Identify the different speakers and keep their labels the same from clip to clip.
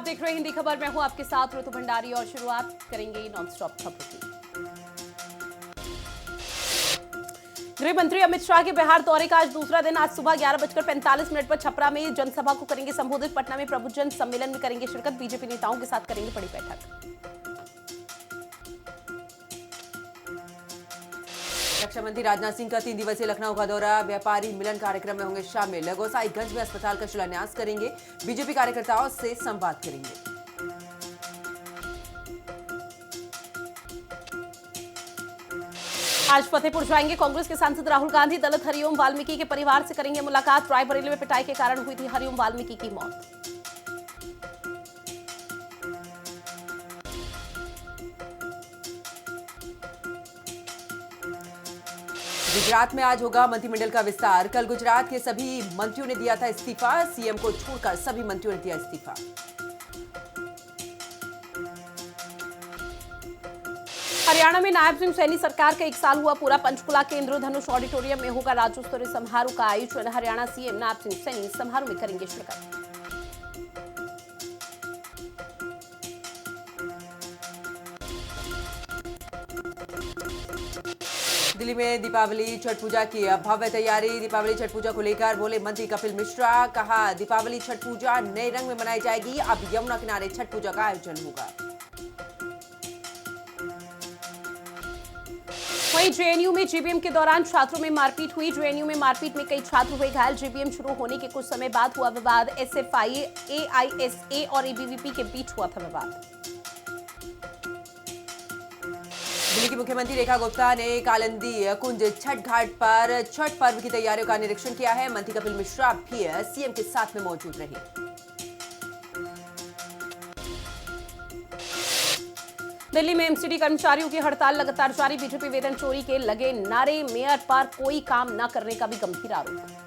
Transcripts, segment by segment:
Speaker 1: देख रहे हैं हिंदी खबर। मैं हूं आपके साथ ऋतु भंडारी और शुरुआत करेंगे नॉनस्टॉप खबरों की। गृह मंत्री अमित शाह के बिहार दौरे का आज दूसरा दिन। आज सुबह 11:45 पर छपरा में जनसभा को करेंगे संबोधित। पटना में प्रबुद्धजन सम्मेलन में करेंगे शिरकत। बीजेपी नेताओं के साथ करेंगे बड़ी बैठक।
Speaker 2: रक्षा मंत्री राजनाथ सिंह का 3 दिवसीय लखनऊ का दौरा। व्यापारी मिलन कार्यक्रम में होंगे शामिल। गोसाईगंज में अस्पताल का शिलान्यास करेंगे। बीजेपी कार्यकर्ताओं से संवाद करेंगे।
Speaker 1: आज फतेहपुर जाएंगे कांग्रेस के सांसद राहुल गांधी। दलित हरिओम वाल्मीकि के परिवार से करेंगे मुलाकात। रायबरेली में पिटाई के कारण हुई थी हरिओम वाल्मीकि की मौत।
Speaker 2: गुजरात में आज होगा मंत्रिमंडल का विस्तार। कल गुजरात के सभी मंत्रियों ने दिया था इस्तीफा। सीएम को छोड़कर सभी मंत्रियों ने दिया इस्तीफा।
Speaker 1: हरियाणा में नायब सिंह सैनी सरकार का 1 साल हुआ पूरा। पंचकुला के इंद्रधनुष ऑडिटोरियम में होगा राज्य स्तरीय समारोह का आयोजन। हरियाणा सीएम नायब सिंह सैनी समारोह में करेंगे शिरकत।
Speaker 2: दिल्ली में दीपावली छठ पूजा की भव्य तैयारी। दीपावली छठ पूजा को लेकर बोले मंत्री कपिल मिश्रा। कहा दीपावली छठ पूजा नए रंग में मनाई जाएगी। अब यमुना किनारे छठ पूजा का आयोजन होगा।
Speaker 1: वहीं जेएनयू में जेबीएम के दौरान छात्रों में मारपीट हुई। जेएनयू में मारपीट में कई छात्र हुए घायल। जेबीएम शुरू होने के कुछ समय बाद हुआ विवाद। एसएफआई, एआईएसए और एबीवीपी के बीच हुआ था विवाद।
Speaker 2: दिल्ली की मुख्यमंत्री रेखा गुप्ता ने कालिंदी कुंज छठ घाट पर छठ पर्व की तैयारियों का निरीक्षण किया है। मंत्री कपिल मिश्रा भी सीएम के साथ में मौजूद रहे।
Speaker 1: दिल्ली में एमसीडी कर्मचारियों की हड़ताल लगातार जारी। बीजेपी वेतन चोरी के लगे नारे। मेयर पर कोई काम न करने का भी गंभीर आरोप।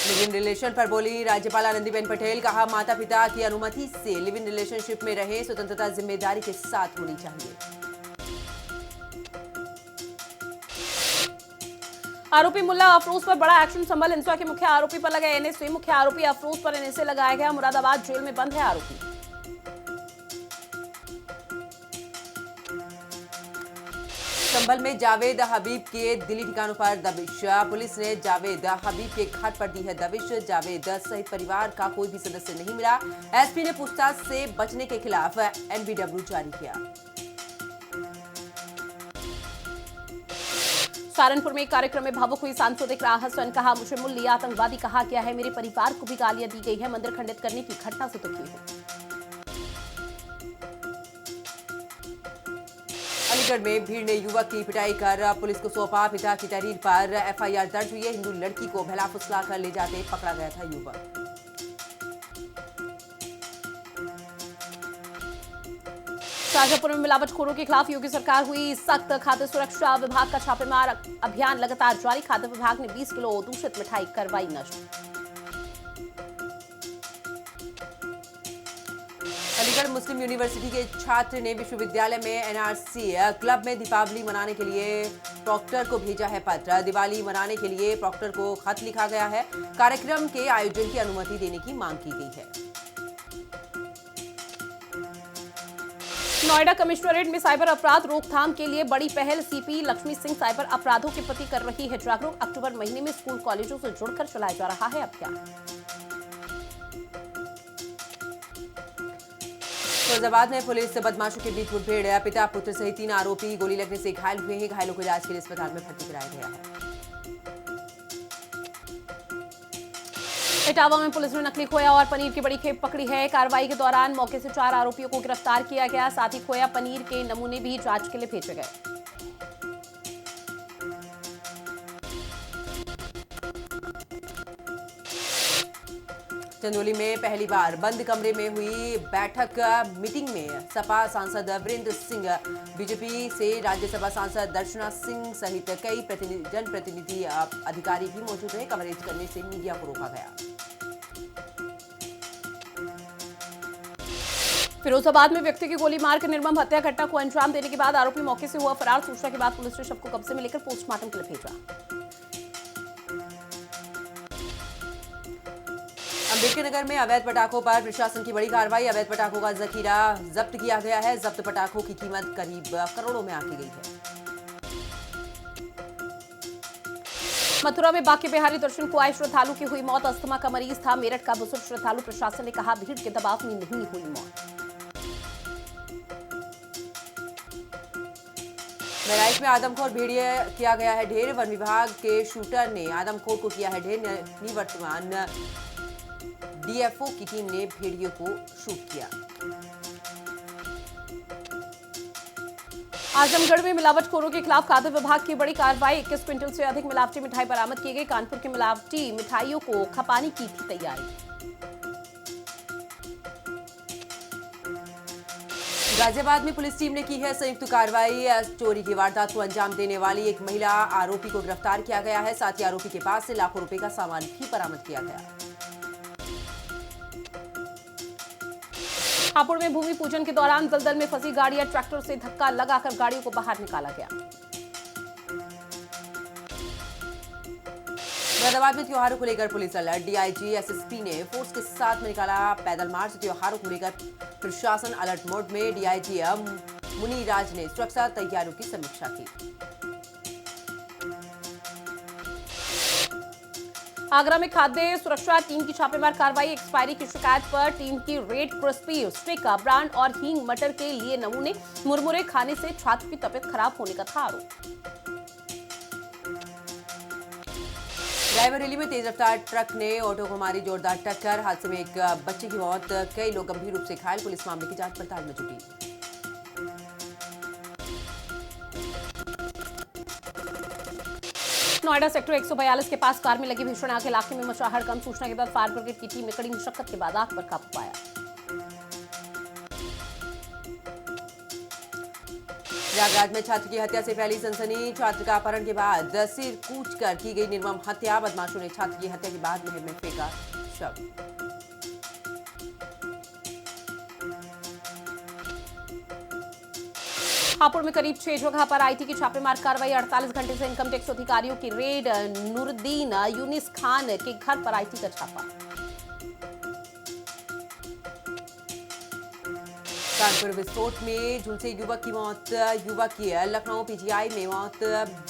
Speaker 2: लिव इन रिलेशन पर बोली राज्यपाल आनंदीबेन पटेल। कहा माता पिता की अनुमति से लिव इन रिलेशनशिप में रहे। स्वतंत्रता जिम्मेदारी के साथ होनी चाहिए।
Speaker 1: आरोपी मुल्ला अफरोज पर बड़ा एक्शन। संभल हिंसा के मुख्य आरोपी पर लगा एनएसए। मुख्य आरोपी अफरोज पर एनएसए लगाया गया। मुरादाबाद जेल में बंद है आरोपी।
Speaker 2: संभल में जावेद हबीब के दिल्ली ठिकानों पर दबिश। पुलिस ने जावेद हबीब के घर पर दी है दबिश। जावेद सहित परिवार का कोई भी सदस्य नहीं मिला। एसपी ने पूछताछ से बचने के खिलाफ एनबीडब्ल्यू जारी किया।
Speaker 1: सहारनपुर में एक कार्यक्रम में भावुक हुई सांसद इकरा हसन। कहा मुझे मुल्ली आतंकवादी कहा गया है। मेरे परिवार को भी गालियां दी गई है। मंदिर खंडित करने की घटना से दुखी हूं।
Speaker 2: अलीगढ़ में भीड़ ने युवक की पिटाई कर पुलिस को सौंपा। पिता की तहरीर पर एफआईआर दर्ज हुई है। हिंदू लड़की को बहला फुसला कर ले जाते पकड़ा गया था युवक।
Speaker 1: शाजापुर में मिलावटखोरों के खिलाफ योगी सरकार हुई सख्त। खाद्य सुरक्षा विभाग का छापेमार अभियान लगातार जारी। खाद्य विभाग ने 20 किलो दूषित मिठाई करवाई नष्ट।
Speaker 2: अलीगढ़ मुस्लिम यूनिवर्सिटी के छात्र ने विश्वविद्यालय में एनआरसी क्लब में दीपावली मनाने के लिए प्रॉक्टर को भेजा है पत्र। दिवाली मनाने के लिए प्रॉक्टर को खत लिखा गया है। कार्यक्रम के आयोजन की अनुमति देने की मांग की गई है।
Speaker 1: नोएडा कमिश्नरेट में साइबर अपराध रोकथाम के लिए बड़ी पहल। सीपी लक्ष्मी सिंह साइबर अपराधों के प्रति कर रही है जागरूक। अक्टूबर महीने में स्कूल कॉलेजों से जुड़कर चलाया जा रहा है अभियान।
Speaker 2: फिरोजाबाद में पुलिस बदमाशों के बीच मुठभेड़। पिता पुत्र सहित 3 आरोपी गोली लगने से घायल हुए हैं। घायलों को इलाज के लिए अस्पताल में भर्ती कराया गया है।
Speaker 1: इटावा में पुलिस ने नकली खोया और पनीर की बड़ी खेप पकड़ी है। कार्रवाई के दौरान मौके से 4 आरोपियों को गिरफ्तार किया गया। साथ ही खोया पनीर के नमूने भी जांच के लिए भेजे गए।
Speaker 2: चंदौली में पहली बार बंद कमरे में हुई बैठक। मीटिंग में सपा सांसद वीरेंद्र सिंह, बीजेपी से राज्यसभा सांसद दर्शना सिंह सहित कई जनप्रतिनिधि अधिकारी भी मौजूद रहे। कवरेज करने से मीडिया को रोका गया।
Speaker 1: फिरोजाबाद में व्यक्ति की गोली मारकर निर्मम हत्या घटना को अंजाम देने के बाद आरोपी मौके से हुआ फरार। सूचना के बाद पुलिस ने शव को कब्जे में लेकर पोस्टमार्टम के लिए भेजा।
Speaker 2: अम्बेडकर नगर में अवैध पटाखों पर प्रशासन की बड़ी कार्रवाई। अवैध पटाखों का जखीरा जब्त किया गया है। जब्त पटाखों की कीमत करीब करोड़ों में आंकी गई है।
Speaker 1: मथुरा में बांके बिहारी दर्शन को आए श्रद्धालु की हुई मौत। अस्थमा का मरीज था। मेरठ का बुजुर्ग श्रद्धालु। प्रशासन ने कहा भीड़ के दबाव में नहीं हुई मौत।
Speaker 2: बहराइच में आदमखोर भेड़िया किया गया है ढेर। वन विभाग के शूटर ने आदमखोर को किया है ढेर। निवर्तमान डीएफओ की टीम ने भेड़ियों को शूट किया।
Speaker 1: आजमगढ़ में मिलावटखोरों के खिलाफ खाद्य विभाग की बड़ी कार्रवाई। 21 क्विंटल से अधिक मिलावटी मिठाई बरामद की गई। कानपुर की मिलावटी मिठाइयों को खपाने की थी तैयारी।
Speaker 2: गाजियाबाद में पुलिस टीम ने की है संयुक्त कार्रवाई। चोरी की वारदात को अंजाम देने वाली एक महिला आरोपी को गिरफ्तार किया गया है। साथ ही आरोपी के पास से लाखों रुपए का सामान भी बरामद किया गया।
Speaker 1: हापुड़ में भूमि पूजन के दौरान दलदल में फंसी गाड़ियां ट्रैक्टर से धक्का लगाकर गाड़ियों को बाहर निकाला गया।
Speaker 2: मुरादाबाद में त्योहारों को लेकर पुलिस अलर्ट। डीआईजी एसएसपी ने फोर्स के साथ में निकाला पैदल मार्च। त्योहारों को लेकर प्रशासन अलर्ट मोड में। डीआईजी मुनीराज ने सुरक्षा तैयारियों की समीक्षा की।
Speaker 1: आगरा में खाद्य सुरक्षा टीम की छापेमार कार्रवाई। एक्सपायरी की शिकायत पर टीम की रेड। क्रिस्पी स्टिक ब्रांड और हींग मटर के लिए नमूने। मुरमुरे खाने से छात्र की तबीयत खराब होने का था आरोप।
Speaker 2: रायबरेली में तेज रफ्तार ट्रक ने ऑटो को मारी जोरदार टक्कर। हादसे में एक बच्चे की मौत, कई लोग गंभीर रूप से घायल। पुलिस मामले की जांच पड़ताल में जुटी।
Speaker 1: नोएडा सेक्टर 142 के पास कार में लगी भीषण आग। इलाके में मचा हड़कंप। सूचना के बाद फायर ब्रिगेड की टीम ने कड़ी मशक्कत के बाद आग पर काबू पाया।
Speaker 2: प्रयागराज में छात्र की हत्या से फैली सनसनी। छात्र का अपहरण के बाद सिर कूचकर की गई निर्मम हत्या। बदमाशों ने छात्र की हत्या के बाद नहर में फेंका शव।
Speaker 1: हापुड़ में करीब 6 जगह पर आईटी की छापेमार कार्रवाई। 48 घंटे से इनकम टैक्स अधिकारियों की रेड। नूरुद्दीन यूनिस खान के घर पर आईटी का छापा।
Speaker 2: कानपुर विस्फोट में झुलसे युवक की मौत। युवक की लखनऊ पीजीआई में मौत।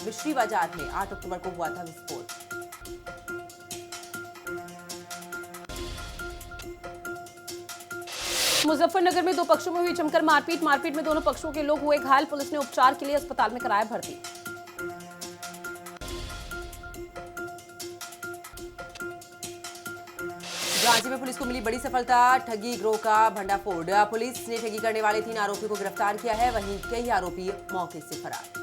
Speaker 2: मिश्री बाजार में 8 अक्टूबर को हुआ था विस्फोट।
Speaker 1: मुजफ्फरनगर में 2 पक्षों में हुई जमकर मारपीट। मारपीट में दोनों पक्षों के लोग हुए घायल। पुलिस ने उपचार के लिए अस्पताल में कराया भर्ती।
Speaker 2: रांची में पुलिस को मिली बड़ी सफलता। ठगी गिरोह का भंडाफोड़। पुलिस ने ठगी करने वाले 3 आरोपियों को गिरफ्तार किया है। वहीं कई आरोपी मौके से फरार।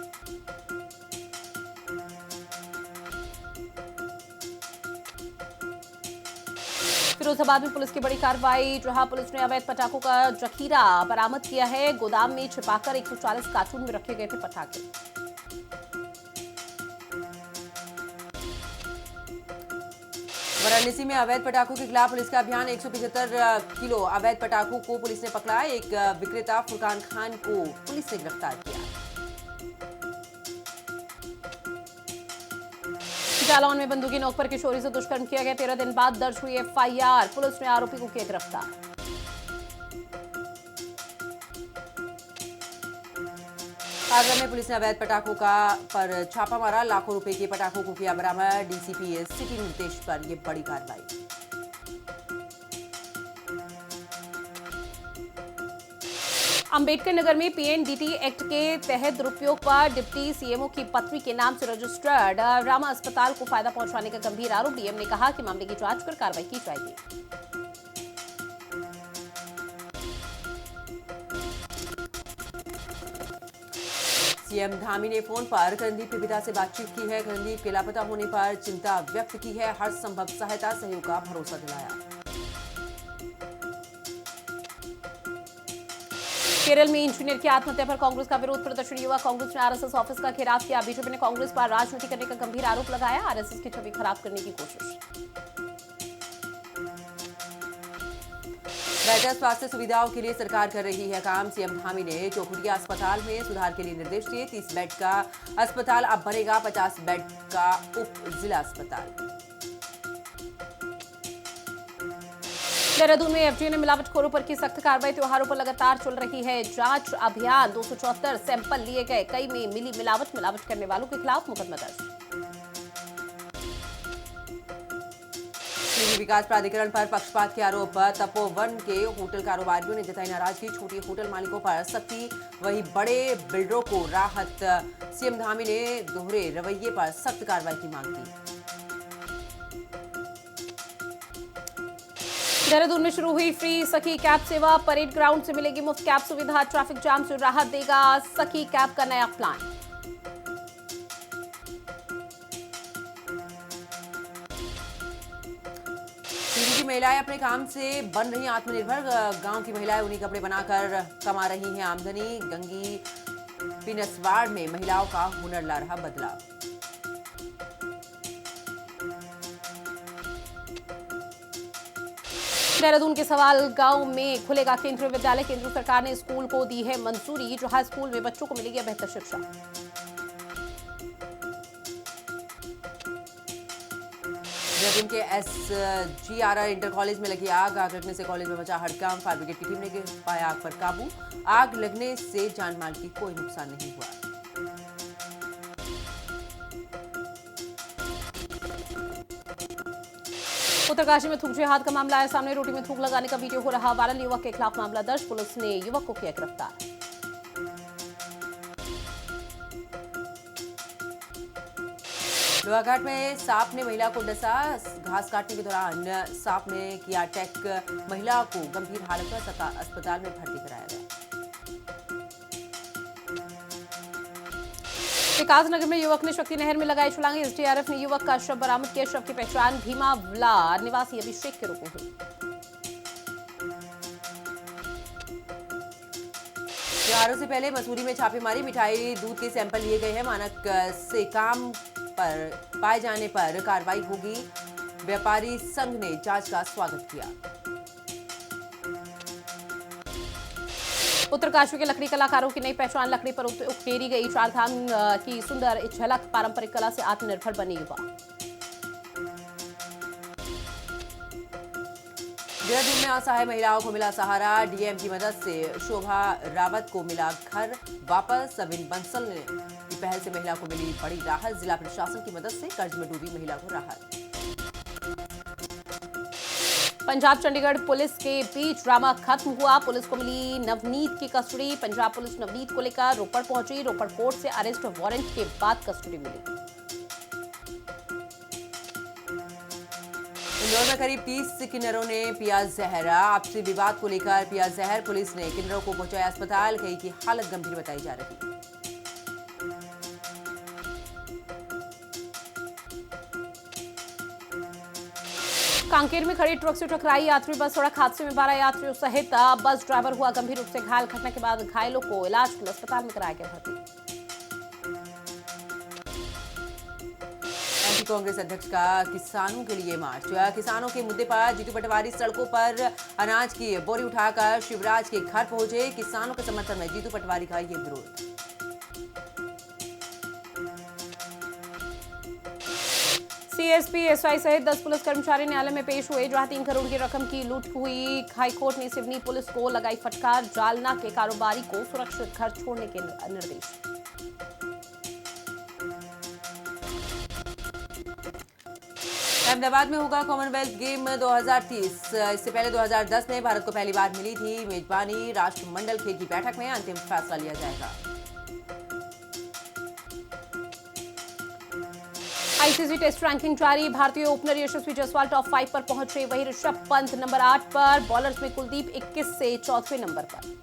Speaker 1: फिरोजाबाद में पुलिस की बड़ी कार्रवाई। जहां पुलिस ने अवैध पटाखों का जखीरा बरामद किया है। गोदाम में छिपाकर 140 कार्टून में रखे गए थे पटाखे।
Speaker 2: वाराणसी में अवैध पटाखों के खिलाफ पुलिस का अभियान। 175 किलो अवैध पटाखों को पुलिस ने पकड़ा। एक विक्रेता फुरकान खान को पुलिस ने गिरफ्तार किया।
Speaker 1: जालौन में बंदूकी नोक पर किशोरी से दुष्कर्म किया गया। 13 दिन बाद दर्ज हुई एफआईआर। पुलिस ने आरोपी को किया गिरफ्तार।
Speaker 2: आगरा में पुलिस ने अवैध पटाखों पर छापा मारा। लाखों रुपए के पटाखों को किया बरामद। डीसीपी सिटी निर्देश पर यह बड़ी कार्रवाई।
Speaker 1: अंबेडकर नगर में पीएनडीटी एक्ट के तहत दुरुपयोग पर डिप्टी सीएमओ की पत्नी के नाम से रजिस्टर्ड रामा अस्पताल को फायदा पहुंचाने का गंभीर आरोप। डीएम ने कहा कि मामले की जांच कर कार्रवाई की जाएगी।
Speaker 2: सीएम धामी ने फोन पर करणदीप के पिता से बातचीत की है। करणदीप के लापता होने पर चिंता व्यक्त की है। हर संभव सहायता सहयोग का भरोसा दिलाया।
Speaker 1: केरल में इंजीनियर की आत्महत्या पर कांग्रेस का विरोध प्रदर्शन। युवा कांग्रेस ने आरएसएस ऑफिस का घेराव किया। बीजेपी ने कांग्रेस पर राजनीति करने का गंभीर आरोप लगाया। आरएसएस की छवि खराब करने की कोशिश।
Speaker 2: बेहतर स्वास्थ्य सुविधाओं के लिए सरकार कर रही है काम। सीएम धामी ने चौखुटिया अस्पताल में सुधार के लिए निर्देश दिए। 30 बेड का अस्पताल अब बनेगा 50 बेड का उप जिला अस्पताल।
Speaker 1: देहरादून में एफडीए ने मिलावटखोरों पर की सख्त कार्रवाई। त्योहारों पर लगातार चल रही है जांच अभियान। 274 सैंपल लिए गए, कई में मिली मिलावट करने वालों के खिलाफ मुकदमा दर्ज।
Speaker 2: निजी विकास प्राधिकरण पर पक्षपात के आरोप पर तपोवन के होटल कारोबारियों ने जताई नाराजगी। छोटे होटल मालिकों पर सख्ती, वहीं बड़े बिल्डरों को राहत। सीएम धामी ने दोहरे रवैये पर सख्त कार्रवाई की मांग की।
Speaker 1: देहरादून में शुरू हुई फ्री सखी कैब सेवा। परेड ग्राउंड से मिलेगी मुफ्त कैब सुविधा। ट्रैफिक जाम से राहत देगा सखी कैब का नया प्लान।
Speaker 2: पीढ़ी की महिलाएं अपने काम से बन रही आत्मनिर्भर। गांव की महिलाएं उन्हीं कपड़े बनाकर कमा रही हैं आमदनी। गंगी पिनसवाड़ में महिलाओं का हुनर ला रहा बदलाव।
Speaker 1: देहरादून के सवाल गांव में खुलेगा केंद्रीय विद्यालय। केंद्र सरकार ने स्कूल को दी है मंजूरी, जहां स्कूल में बच्चों को मिलेगी बेहतर शिक्षा।
Speaker 2: देहरादून के SGRR इंटर कॉलेज में लगी आग लगने से कॉलेज में मचा हड़कंप। फायर ब्रिगेड की टीम ने पाया आग पर काबू। आग लगने से जान माल की कोई नुकसान नहीं हुआ।
Speaker 1: उत्तरकाशी में थूक जिहाद का मामला आया सामने। रोटी में थूक लगाने का वीडियो हो रहा वायरल। युवक के खिलाफ मामला दर्ज। पुलिस ने युवक को किया गिरफ्तार।
Speaker 2: लोहाघाट में सांप ने महिला को डसा। घास काटने के दौरान सांप ने किया अटैक। महिला को गंभीर हालत में अस्पताल में भर्ती कराया गया।
Speaker 1: विकासनगर में युवक ने शक्ति नहर में लगाई छलांग। एसडीआरएफ ने युवक का शव बरामद किया। शव की पहचान भीमावला निवासी अभिषेक के रूप में हुई।
Speaker 2: त्योहारों से पहले मसूरी में छापेमारी। मिठाई दूध के सैंपल लिए गए हैं। मानक से काम पर पाए जाने पर कार्रवाई होगी। व्यापारी संघ ने जांच का स्वागत किया।
Speaker 1: उत्तरकाशी के लकड़ी कलाकारों की नई पहचान। लकड़ी पर उकेरी गई चारधाम की सुंदर झलक। पारंपरिक कला से आत्मनिर्भर बने युवा।
Speaker 2: देहरादून में असहाय महिलाओं को मिला सहारा। डीएम की मदद से शोभा रावत को मिला घर वापस। सविन बंसल की पहल से महिला को मिली बड़ी राहत। जिला प्रशासन की मदद से कर्ज में डूबी महिला को राहत।
Speaker 1: पंजाब चंडीगढ़ पुलिस के बीच ड्रामा खत्म हुआ। पुलिस को मिली नवनीत की कस्टडी। पंजाब पुलिस नवनीत को लेकर रोपड़ पहुंची। रोपड़ कोर्ट से अरेस्ट वारंट के बाद कस्टडी मिली।
Speaker 2: इंदौर में करीब 30 किन्नरों ने पिया जहर। आपसी विवाद को लेकर पिया जहर। पुलिस ने किन्नरों को पहुंचाया अस्पताल। कई की हालत गंभीर बताई जा रही है।
Speaker 1: कांकेर में खड़ी ट्रक से टकराई यात्री बस। सड़क हादसे में 12 यात्रियों सहित बस ड्राइवर हुआ गंभीर रूप से घायल। घटना के बाद घायलों को इलाज के लिए अस्पताल में कराया गया भर्ती।
Speaker 2: एमपी कांग्रेस अध्यक्ष का किसानों के लिए मार्च। किसानों के मुद्दे पर जीतू पटवारी सड़कों पर अनाज की बोरी उठाकर शिवराज के घर पहुंचे। किसानों के समर्थन में जीतू पटवारी का ये विरोध।
Speaker 1: सीएसपी एसआई सहित 10 पुलिस कर्मचारी न्यायालय में पेश हुए, जहां 3 करोड़ की रकम की लूट हुई। हाईकोर्ट ने सिवनी पुलिस को लगाई फटकार। जालना के कारोबारी को सुरक्षित घर छोड़ने के निर्देश।
Speaker 2: अहमदाबाद में होगा कॉमनवेल्थ गेम 2030। इससे पहले 2010 में भारत को पहली बार मिली थी मेजबानी। राष्ट्रमंडल खेल की बैठक में अंतिम फैसला लिया जाएगा।
Speaker 1: आईसीसी टेस्ट रैंकिंग जारी। भारतीय ओपनर यशस्वी जायसवाल टॉप 5 पर पहुंचे। वहीं ऋषभ पंत नंबर 8 पर। बॉलर्स में कुलदीप 21 से चौथे नंबर पर।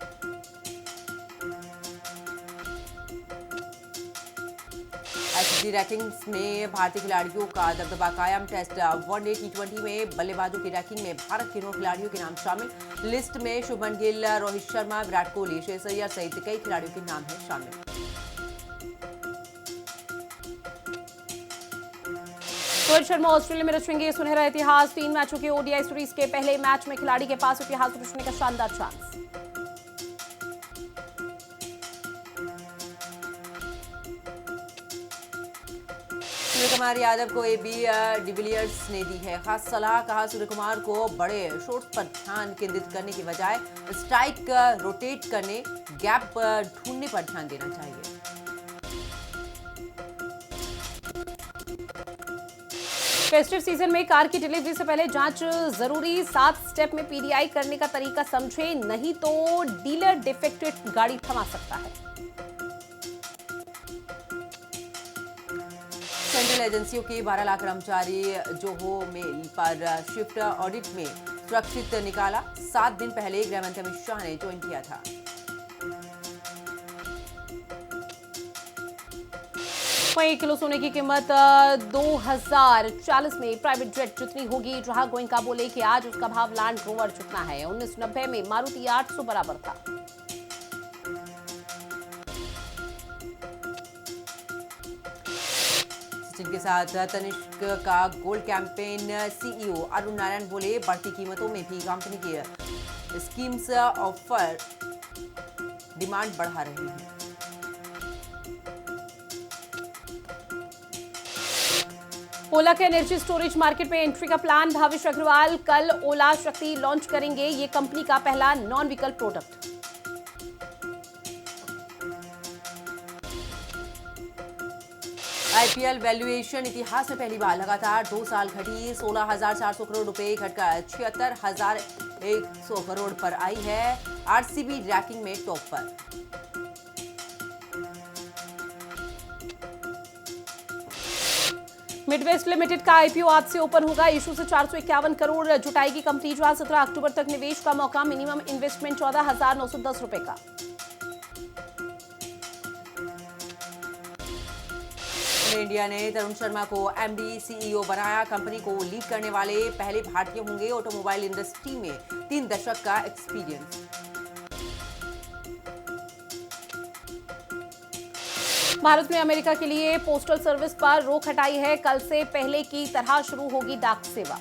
Speaker 2: आईसीसी रैंकिंग्स में भारतीय खिलाड़ियों का दबदबा कायम। टेस्ट वनडे T20 में बल्लेबाजों की रैंकिंग में भारत के 9 खिलाड़ियों के नाम शामिल। लिस्ट में शुभमन गिल, रोहित शर्मा, विराट कोहली, श्रेयस अय्यर सहित कई खिलाड़ियों के नाम हैं शामिल।
Speaker 1: रोहित शर्मा ऑस्ट्रेलिया में रचेंगे सुनहरा इतिहास। 3 मैचों के ओडीआई सीरीज के पहले मैच में खिलाड़ी के पास इतिहास रचने का शानदार चांस।
Speaker 2: सूर्यकुमार यादव को एबी डिविलियर्स ने दी है खास सलाह। कहा सूर्यकुमार को बड़े शॉट्स पर ध्यान केंद्रित करने की बजाय स्ट्राइक रोटेट करने, गैप ढूंढने पर ध्यान देना चाहिए।
Speaker 1: फेस्टिव सीजन में कार की डिलीवरी से पहले जांच जरूरी। 7 स्टेप में पीडीआई करने का तरीका समझे, नहीं तो डीलर डिफेक्टेड गाड़ी थमा सकता है।
Speaker 2: सेंट्रल एजेंसियों के 12 लाख कर्मचारी जोहो मेल पर शिफ्ट ऑडिट में सुरक्षित निकाला। 7 दिन पहले गृहमंत्री अमित शाह ने ज्वाइन किया था।
Speaker 1: वहीं 1 किलो सोने की कीमत 2040 में प्राइवेट जेट जितनी होगी। जहां गोयंका बोले कि आज उसका भाव लैंड रोवर जितना है। 1990 में मारुति 800 बराबर था।
Speaker 2: जिनके साथ तनिष्क का gold campaign CEO Arun Narayan बोले बढ़ती कीमतों में भी कंपनी की स्कीम्स ऑफर डिमांड बढ़ा रही हैं।
Speaker 1: ओला के एनर्जी स्टोरेज मार्केट में एंट्री का प्लान। भावेश अग्रवाल कल ओला शक्ति लॉन्च करेंगे। ये कंपनी का पहला non vehicle product.
Speaker 2: IPL valuation इतिहास में पहली बार लगातार 2 साल घटी। 16,400 करोड़ रुपए घटकर 76,100 करोड़ पर आई है। आरसीबी रैंकिंग में टॉप पर।
Speaker 1: मिडवेस्ट लिमिटेड का आईपीओ आज से ओपन होगा। इशू से 451 करोड़ जुटाएगी कंपनी। जहां 17 अक्टूबर तक निवेश का मौका। मिनिमम इन्वेस्टमेंट 14,910 रुपए का।
Speaker 2: इंडिया ने तरुण शर्मा को एमडी सीईओ बनाया। कंपनी को लीड करने वाले पहले भारतीय होंगे। ऑटोमोबाइल इंडस्ट्री में 3 दशक का एक्सपीरियंस।
Speaker 1: भारत में अमेरिका के लिए पोस्टल सर्विस पर रोक हटाई है। कल से पहले की तरह शुरू होगी डाक सेवा।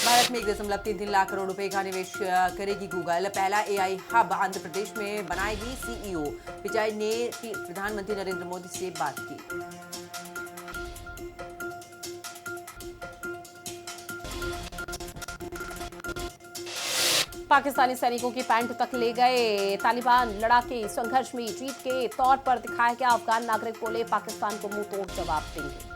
Speaker 2: भारत में 1.33 लाख करोड़ रुपए का निवेश करेगी गूगल। पहला एआई हब आंध्र प्रदेश में बनाएगी। सीईओ पिचाई ने प्रधानमंत्री नरेंद्र मोदी से बात की।
Speaker 1: पाकिस्तानी सैनिकों की पैंट तक ले गए तालिबान। लड़ाके संघर्ष में जीत के तौर पर दिखाया गया। अफगान नागरिक बोले पाकिस्तान को मुंह तोड़ जवाब देंगे।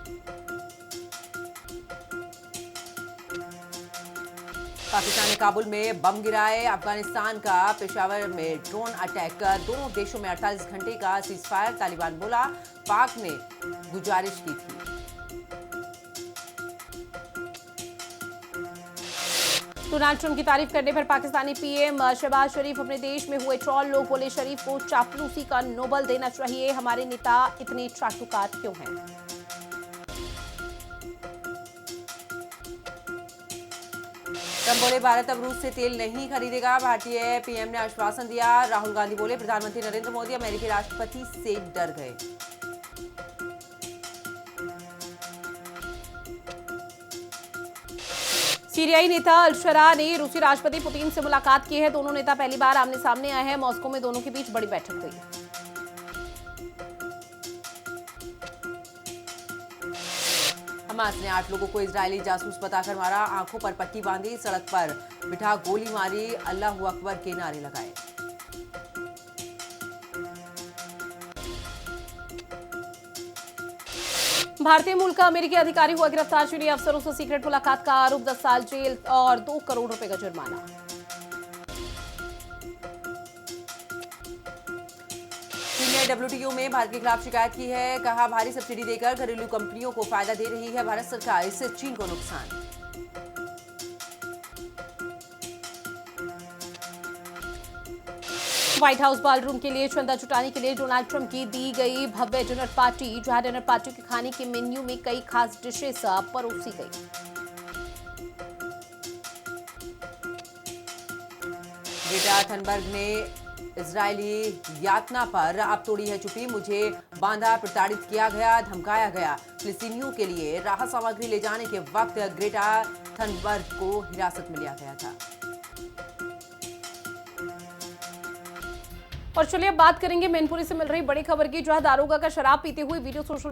Speaker 2: पाकिस्तान ने काबुल में बम गिराए। अफगानिस्तान का पेशावर में ड्रोन अटैक। दोनों देशों में 48 घंटे का सीजफायर। तालिबान बोला पाक ने गुजारिश की थी।
Speaker 1: डोनाल्ड ट्रंप की तारीफ करने पर पाकिस्तानी पीएम शहबाज शरीफ अपने देश में हुए ट्रॉल। लोग बोले शरीफ को चापलूसी का नोबल देना चाहिए। हमारे नेता इतने चाटुकार क्यों हैं?
Speaker 2: ट्रंप बोले भारत अब रूस से तेल नहीं खरीदेगा। भारतीय पीएम ने आश्वासन दिया। राहुल गांधी बोले प्रधानमंत्री नरेंद्र मोदी अमेरिकी राष्ट्रपति से डर गए।
Speaker 1: सीरियाई नेता अल-शरा ने रूसी राष्ट्रपति पुतिन से मुलाकात की है। दोनों नेता पहली बार आमने सामने आए हैं। मॉस्को में दोनों के बीच बड़ी बैठक हुई।
Speaker 2: हमास ने 8 लोगों को इजरायली जासूस बताकर मारा। आंखों पर पट्टी बांधी, सड़क पर बिठा गोली मारी, अल्लाहू अकबर के नारे लगाए।
Speaker 1: भारतीय मूल का अमेरिकी अधिकारी हुआ गिरफ्तार। चीनी अफसरों से सीक्रेट मुलाकात का आरोप। 10 साल जेल और 2 करोड़ रुपए का जुर्माना।
Speaker 2: चीन ने डब्ल्यूटीओ में भारत के खिलाफ शिकायत की है। कहा भारी सब्सिडी देकर घरेलू कंपनियों को फायदा दे रही है भारत सरकार। इससे चीन को नुकसान।
Speaker 1: व्हाइट हाउस बालरूम के लिए चंदा जुटाने के लिए डोनाल्ड ट्रंप की दी गई भव्य डिनर पार्टी। जहां डिनर पार्टी के खाने के मेन्यू में कई खास डिशेस परोसी गई।
Speaker 2: ग्रेटा थनबर्ग ने इजरायली यातना पर अब तोड़ी है चुप्पी। मुझे बांधा, प्रताड़ित किया गया, धमकाया गया। फिलिस्तीनियों के लिए राहत सामग्री ले जाने के वक्त ग्रेटा थनबर्ग को हिरासत में लिया गया था।
Speaker 1: और चलिए अब बात करेंगे मैनपुरी से मिल रही बड़ी खबर की, जहां दारोगा का शराब पीते हुए वीडियो सोशल